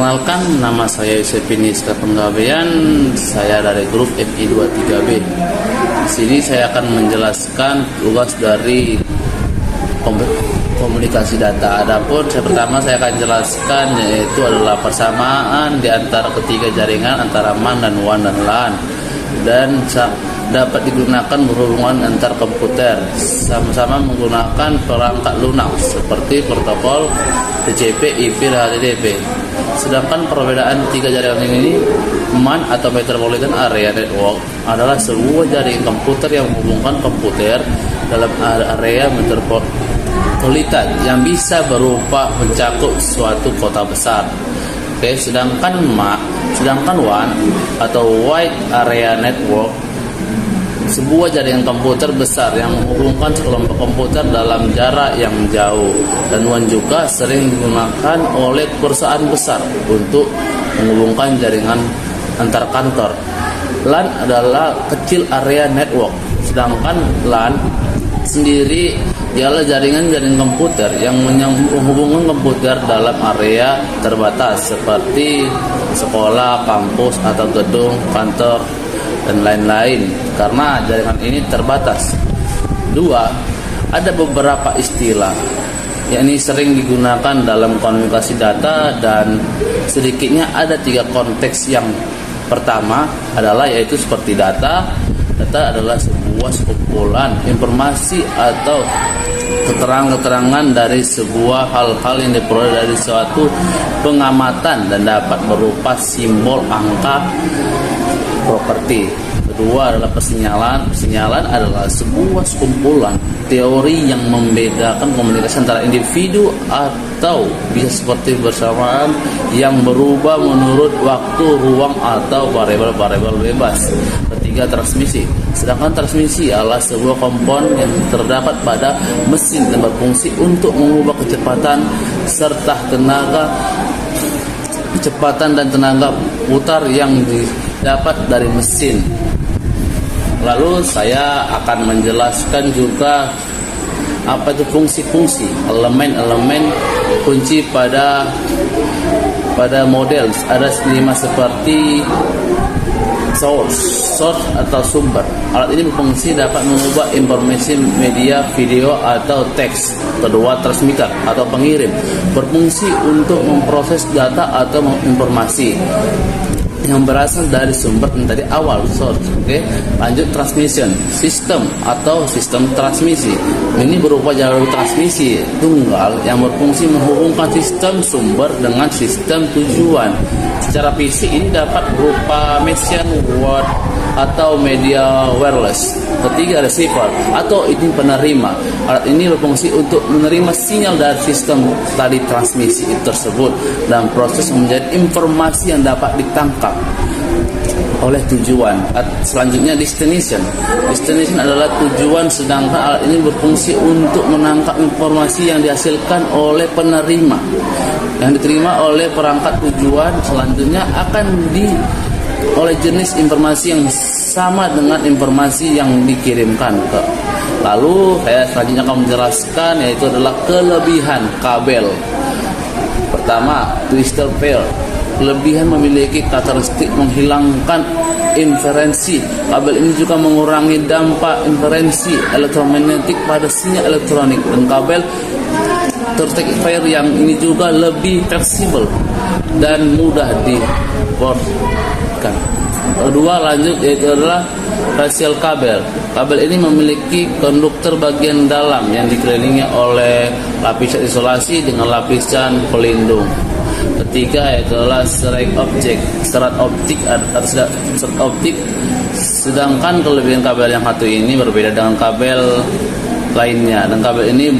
Perkenalkan, nama saya Yusefini Penggabean. Saya dari grup FI23B. Di sini saya akan menjelaskan tugas dari komunikasi data. Adapun pertama saya akan jelaskan yaitu adalah persamaan di antara ketiga jaringan antara MAN dan WAN dan LAN, dan dapat digunakan berhubungan antar komputer sama-sama menggunakan perangkat lunak seperti protokol TCP, IP, dan HTTP. Sedangkan perbedaan tiga jaringan ini, MAN atau Metropolitan Area Network adalah sebuah jaringan komputer yang menghubungkan komputer dalam area metropolitan yang bisa berupa mencakup suatu kota besar. Oke, sedangkan WAN atau Wide Area Network sebuah jaringan komputer besar yang menghubungkan sekelompok komputer dalam jarak yang jauh. Dan WAN juga sering digunakan oleh perusahaan besar untuk menghubungkan jaringan antar kantor. LAN adalah kecil area network, sedangkan LAN sendiri ialah jaringan komputer yang menghubungkan komputer dalam area terbatas seperti sekolah, kampus, atau gedung, kantor, dan lain-lain, karena jaringan ini terbatas. Dua, ada beberapa istilah yakni sering digunakan dalam komunikasi data, dan sedikitnya ada tiga konteks. Yang pertama adalah yaitu seperti data adalah sebuah kumpulan informasi atau keterangan-keterangan dari sebuah hal-hal yang diperoleh dari suatu pengamatan dan dapat berupa simbol, angka, properti. Kedua adalah persinyalan. Persinyalan adalah sebuah kumpulan teori yang membedakan komunikasi antara individu atau bisa seperti bersamaan yang berubah menurut waktu, ruang, atau variabel-variabel bebas. Ketiga, transmisi. Sedangkan transmisi adalah sebuah komponen yang terdapat pada mesin dan berfungsi untuk mengubah kecepatan serta kecepatan dan tenaga putar yang didapat dari mesin. Lalu saya akan menjelaskan juga apa itu fungsi-fungsi, elemen-elemen kunci pada model. Ada 5 seperti source atau sumber. Alat ini berfungsi dapat mengubah informasi media, video, atau teks. Kedua, transmitter atau pengirim, berfungsi untuk memproses data atau informasi yang berasal dari sumber yang tadi awal, source. Oke. Lanjut, transmission, sistem atau sistem transmisi. Ini berupa jalur transmisi tunggal yang berfungsi menghubungkan sistem sumber dengan sistem tujuan. Secara fisik ini dapat berupa mesin, word, atau media wireless. Ketiga, receiver atau ini penerima. Alat ini berfungsi untuk menerima sinyal dari sistem tadi transmisi tersebut dan proses menjadi informasi yang dapat ditangkap oleh tujuan. Selanjutnya, destination. Destination adalah tujuan, sedangkan alat ini berfungsi untuk menangkap informasi yang dihasilkan oleh penerima yang diterima oleh perangkat tujuan. Selanjutnya akan oleh jenis informasi yang sama dengan informasi yang dikirimkan ke. Lalu saya selanjutnya akan menjelaskan yaitu adalah kelebihan kabel. Pertama, twisted pair. Kelebihan memiliki karakteristik menghilangkan interferensi. Kabel ini juga mengurangi dampak interferensi elektromagnetik pada sinyal elektronik, dan kabel twisted pair yang ini juga lebih fleksibel dan mudah diportkan. Kedua, lanjut yaitu adalah rasial kabel. Kabel ini memiliki konduktor bagian dalam yang dikelilingi oleh lapisan isolasi dengan lapisan pelindung. Ketiga yaitu adalah serat optik. Sedangkan kelebihan kabel yang satu ini berbeda dengan kabel lainnya, dan kabel ini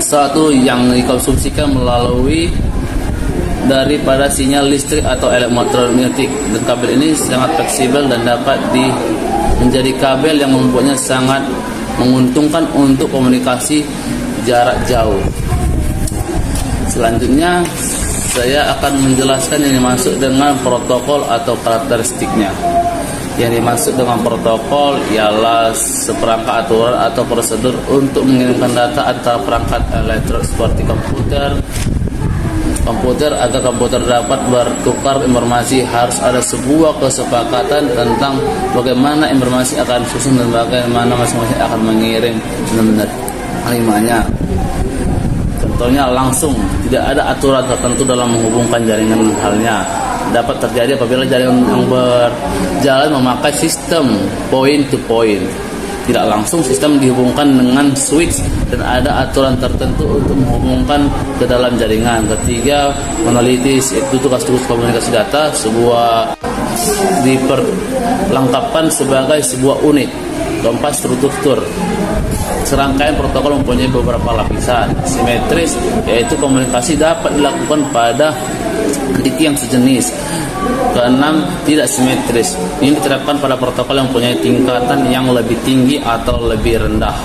satu yang dikonsumsikan melalui daripada sinyal listrik atau elektromagnetik, dan kabel ini sangat fleksibel dan dapat menjadi kabel yang membuatnya sangat menguntungkan untuk komunikasi jarak jauh. Selanjutnya saya akan menjelaskan yang dimaksud dengan protokol atau karakteristiknya. Yang dimaksud dengan protokol ialah seperangkat aturan atau prosedur untuk mengirimkan data antara perangkat elektronik seperti komputer, komputer. Agar komputer dapat bertukar informasi, harus ada sebuah kesepakatan tentang bagaimana informasi akan susun dan bagaimana masing-masing akan mengirim dan menerimanya. Contohnya langsung, tidak ada aturan tertentu dalam menghubungkan jaringan. Halnya dapat terjadi apabila jaringan yang berjalan memakai sistem point to point. Tidak langsung, sistem dihubungkan dengan switch dan ada aturan tertentu untuk menghubungkan ke dalam jaringan. Ketiga, monolitis, itu tugas-tugas komunikasi data sebuah diperlengkapkan sebagai sebuah unit. Keempat, struktur. Serangkaian protokol mempunyai beberapa lapisan. Simetris, yaitu komunikasi dapat dilakukan pada entiti yang sejenis. Keenam, tidak simetris. Ini diterapkan pada protokol yang mempunyai tingkatan yang lebih tinggi atau lebih rendah.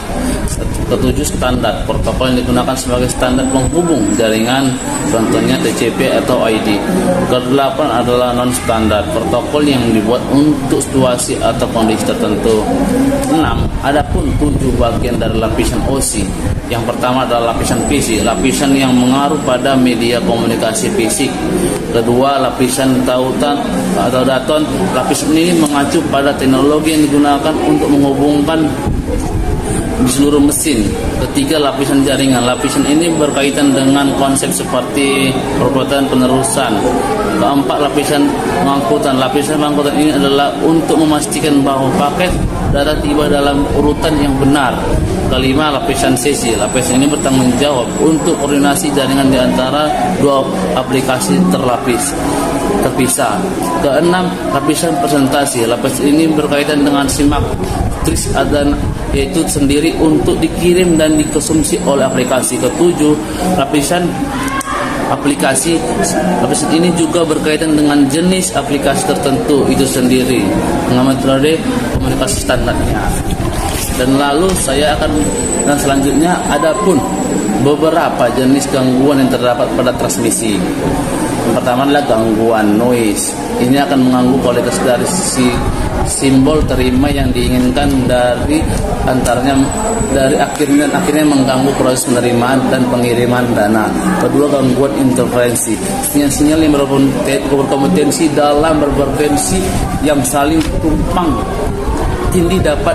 Ketujuh, standar. Protokol yang digunakan sebagai standar penghubung jaringan, contohnya TCP atau ID. Kedelapan adalah non-standar. Protokol yang dibuat untuk situasi atau kondisi tertentu. 6. Adapun 7 bagian dari lapisan OSI. Yang pertama adalah lapisan fisik, lapisan yang mengaruh pada media komunikasi fisik. Kedua, lapisan tautan atau daton. Lapisan ini mengacu pada teknologi yang digunakan untuk menghubungkan di seluruh mesin. Ketiga, lapisan jaringan. Lapisan ini berkaitan dengan konsep seperti perbuatan penerusan. Keempat, lapisan pengangkutan. Lapisan pengangkutan ini adalah untuk memastikan bahwa paket data tiba dalam urutan yang benar. Kelima, lapisan sesi. Lapisan ini bertanggung jawab untuk koordinasi jaringan di antara dua aplikasi terpisah. Keenam, lapisan presentasi. Lapisan ini berkaitan dengan simetris dan yaitu sendiri untuk dikirim dan dikonsumsi oleh aplikasi. Ketujuh, lapisan aplikasi. Lapisan ini juga berkaitan dengan jenis aplikasi tertentu itu sendiri dengan metode komunikasi standarnya. Dan lalu dan selanjutnya adapun beberapa jenis gangguan yang terdapat pada transmisi. Yang pertama adalah gangguan noise. Ini akan mengganggu kualitas dari simbol terima yang diinginkan dari antaranya akhirnya mengganggu proses penerimaan dan pengiriman dana. Kedua, gangguan interferensi. Sinyal-sinyal yang berkompetensi dalam berfrekuensi yang saling tumpang tindih dapat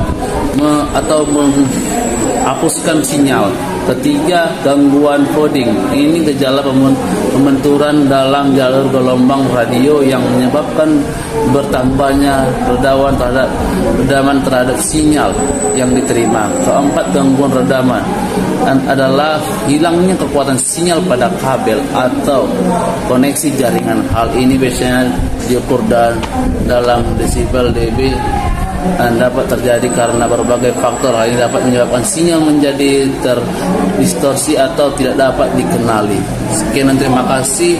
menghapuskan sinyal. Ketiga, gangguan coding. Ini gejala pembenturan dalam jalur gelombang radio yang menyebabkan bertambahnya redaman terhadap sinyal yang diterima. Keempat, gangguan redaman adalah hilangnya kekuatan sinyal pada kabel atau koneksi jaringan. Hal ini biasanya diukur dalam desibel dB dan dapat terjadi karena berbagai faktor. Hal ini dapat menyebabkan sinyal menjadi terdistorsi atau tidak dapat dikenali. Sekian dan terima kasih.